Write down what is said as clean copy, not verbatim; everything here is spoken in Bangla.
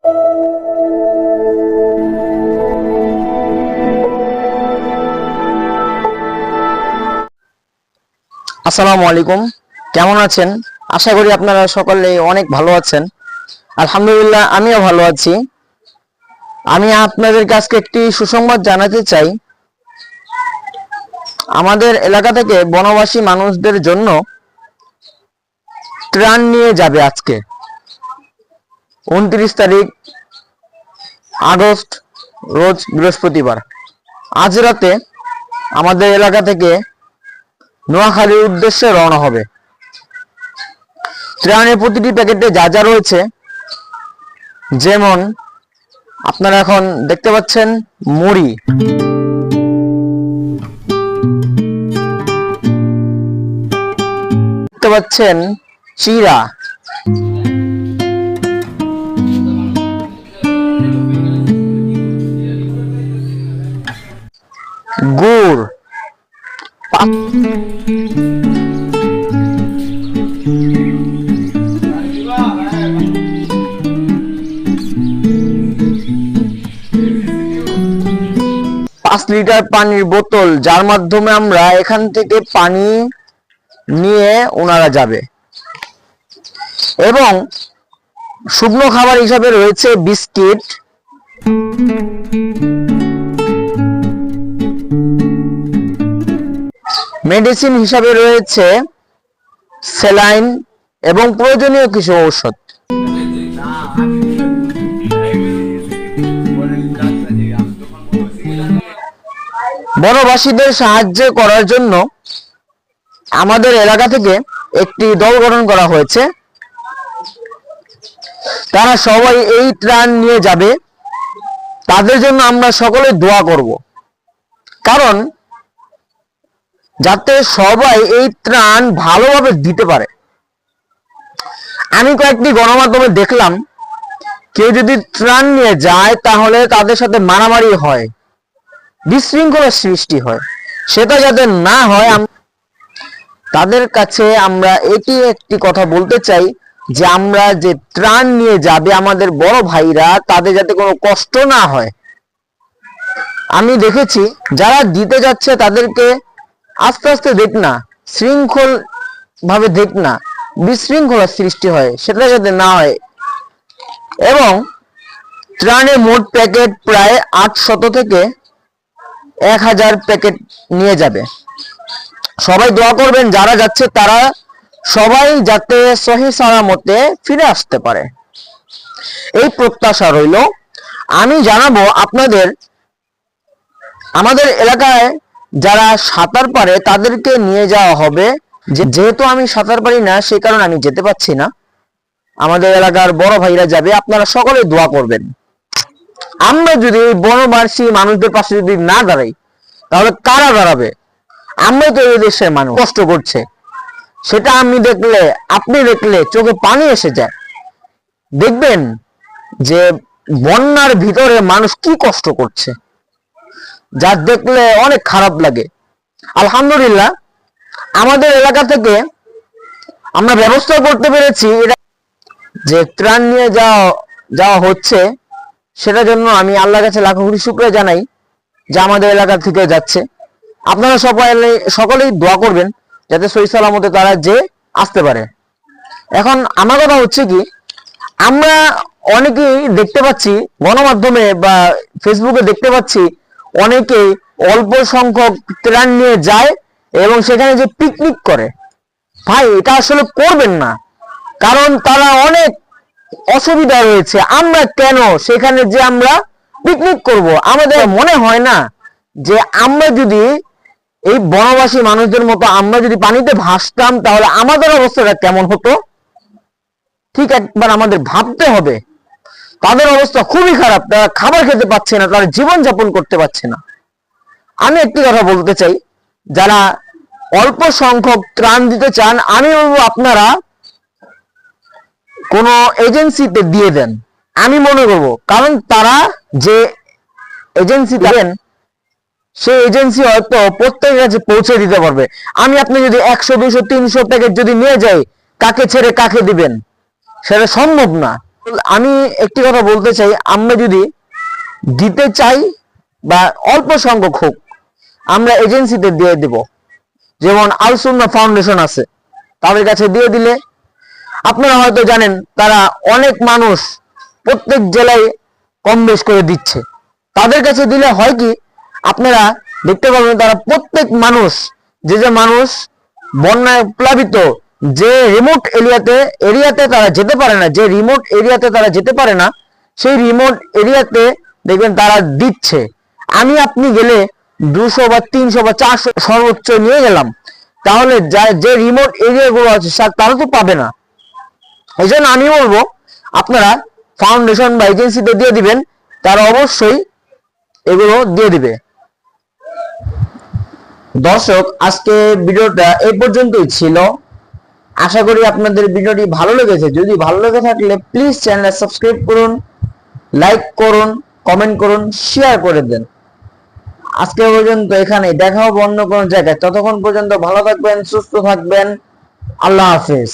আসসালামু আলাইকুম, কেমন আছেন? আশা করি আপনারা সকলে অনেক ভালো আছেন। আলহামদুলিল্লাহ, আমিও ভালো আছি। আমি আপনাদের কাছে একটি সুসংবাদ জানাতে চাই। আমাদের এলাকা থেকে বনবাসী মানুষদের জন্য ত্রাণ নিয়ে যাবে আজকে 29 তারিখ আগস্ট, রোজ বৃহস্পতিবার। আজ রাতে আমাদের এলাকা থেকে নোয়াখালীর উদ্দেশ্যে রওনা হবে। ত্রাণের প্রতিটি প্যাকেটে যা যা রয়েছে, যেমন আপনারা এখন দেখতে পাচ্ছেন মুড়ি, দেখতে পাচ্ছেন চিড়া, গুড়, পাঁচ লিটার পানির বোতল, যার মাধ্যমে আমরা এখান থেকে পানি নিয়ে ওনারা যাবে। এবং শুকনো খাবার হিসাবে রয়েছে বিস্কিট, মেডিসিন হিসাবে রয়েছে স্যালাইন এবং প্রয়োজনীয় কিছু ঔষধ। বনবাসীদের সাহায্য করার জন্য আমাদের এলাকা থেকে একটি দল গঠন করা হয়েছে। তারা সবাই এই ত্রাণ নিয়ে যাবে। তাদের জন্য আমরা সকলে দোয়া করব, কারণ যাতে সবাই এই ত্রাণ ভালোভাবে দিতে পারে। আমি কয়েকটি গণমাধ্যমে দেখলাম, কেউ যদি ত্রাণ নিয়ে যায় তাহলে তাদের সাথে মারামারি হয়, বিশৃঙ্খলার সৃষ্টি হয়। সেটা যাতে না হয়, তাদের কাছে আমরা এটি একটি কথা বলতে চাই যে আমরা যে ত্রাণ নিয়ে যাবে আমাদের বড় ভাইরা, তাদের যাতে কোনো কষ্ট না হয়। আমি দেখেছি যারা দিতে যাচ্ছে তাদেরকে আস্তে আস্তে দেখ না, শৃঙ্খল ভাবে দেখ না, বিশৃঙ্খলার সৃষ্টি হয়, সেটা যাতে না হয়। এবং ত্রাণের মোট প্যাকেট প্রায় 800 থেকে 1000 প্যাকেট নিয়ে যাবে। সবাই দোয়া করবেন, যারা যাচ্ছে তারা সবাই যাতে সহি সালামতে ফিরে আসতে পারে, এই প্রত্যাশা রইল। আমি জানাবো আপনাদের, আমাদের এলাকায় যারা সাঁতার পারে তাদেরকে নিয়ে যাওয়া হবে। যেহেতু আমি সাঁতার পারি না, সেই কারণে আমি যেতে পারছি না। আমাদের এলাকার বড় ভাইরা যাবে, আপনারা সকলে দোয়া করবেন। আমরা যদি বনবাসী মানুষদের পাশে যদি না দাঁড়াই, তাহলে কারা দাঁড়াবে? আমরাই তো এই দেশের মানুষ, কষ্ট করছে। সেটা আমি দেখলে, আপনি দেখলে চোখে পানি এসে যায়। দেখবেন যে বন্যার ভিতরে মানুষ কি কষ্ট করছে, যা দেখলে অনেক খারাপ লাগে। আলহামদুলিল্লাহ, আমাদের এলাকা থেকে আমরা ব্যবস্থা করতে পেরেছি যে ত্রাণ নিয়ে যাওয়া হচ্ছে। সেটার জন্য আমি আল্লাহর কাছে লাখো কোটি শুকরিয়া জানাই যে আমাদের এলাকা থেকে যাচ্ছে। আপনারা সকলেই দোয়া করবেন যাতে সহি সালামতে তারা যে আসতে পারে। এখন আমার কথা হচ্ছে কি, আমরা অনেকেই দেখতে পাচ্ছি গণমাধ্যমে বা ফেসবুকে দেখতে পাচ্ছি, অনেকেই অল্প সংখ্যক ত্রাণ নিয়ে যায় এবং সেখানে যে পিকনিক করে। ভাই, এটা আসলে করবেন না, কারণ তারা অনেক অসুবিধা রয়েছে। আমরা কেন সেখানে যে আমরা পিকনিক করব? আমাদের মনে হয় না যে আমরা যদি এই বনবাসী মানুষদের মতো আমরা যদি পানিতে ভাসতাম তাহলে আমাদের অবস্থাটা কেমন হতো? ঠিক একবার আমাদের ভাবতে হবে। তাদের অবস্থা খুবই খারাপ, তারা খাবার খেতে পাচ্ছে না, তারা জীবন যাপন করতে পারছে না। আমি একটি কথা বলতে চাই, যারা অল্প সংখ্যক ত্রাণ দিতে চান, আমি বলবো আপনারা কোন এজেন্সিতে দিয়ে দেন, আমি মনে করব। কারণ তারা যে এজেন্সি দেন, সেই এজেন্সি হয়তো প্রত্যেকের কাছে পৌঁছে দিতে পারবে। আপনি যদি 100, 200, 300 প্যাকেট যদি নিয়ে যাই, কাকে ছেড়ে কাকে দিবেন? সেটা সম্ভব না। আমি একটি কথা বলতে চাই, আমরা যদি দিতে চাই বা অল্প সংখ্যক হোক, আমরা এজেন্সিতে দিয়ে দিব। যেমন আল সুন্নাহ ফাউন্ডেশন আছে, তাদের কাছে দিয়ে দিলে, আপনারা হয়তো জানেন তারা অনেক মানুষ প্রত্যেক জেলায় কম বেশ করে দিচ্ছে। তাদের কাছে দিলে হয় কি, আপনারা দেখতে পাবেন তারা প্রত্যেক মানুষ, যে মানুষ বন্যায় প্লাবিত, যে রিমোট এরিয়াতে তারা যেতে পারে না, যে রিমোট এরিয়াতে তারা যেতে পারে না, সেই রিমোট এরিয়াতে দেখবেন তারা দিচ্ছে। আমি আপনি গেলে 200 বা 300 বা 400 সর্বোচ্চ নিয়ে গেলাম, তাহলে যে রিমোট এরিয়াগুলো আছে তারা তো পাবে না। এই জন্য আমি বলবো আপনারা ফাউন্ডেশন বা এজেন্সিতে দিয়ে দিবেন, তারা অবশ্যই এগুলো দিয়ে দিবে। দর্শক, আজকে ভিডিওটা এই পর্যন্তই ছিল। আশা করি আপনাদের ভিডিওটি ভালো লেগেছে। যদি ভালো লেগে থাকলে প্লিজ চ্যানেলটা সাবস্ক্রাইব করুন, লাইক করুন, কমেন্ট করুন, শেয়ার করে দেন। আজকে পর্যন্ত এখানেই, দেখা হবে অন্য কোনো জায়গায়। ততক্ষণ পর্যন্ত ভালো থাকবেন, সুস্থ থাকবেন। আল্লাহ হাফেজ।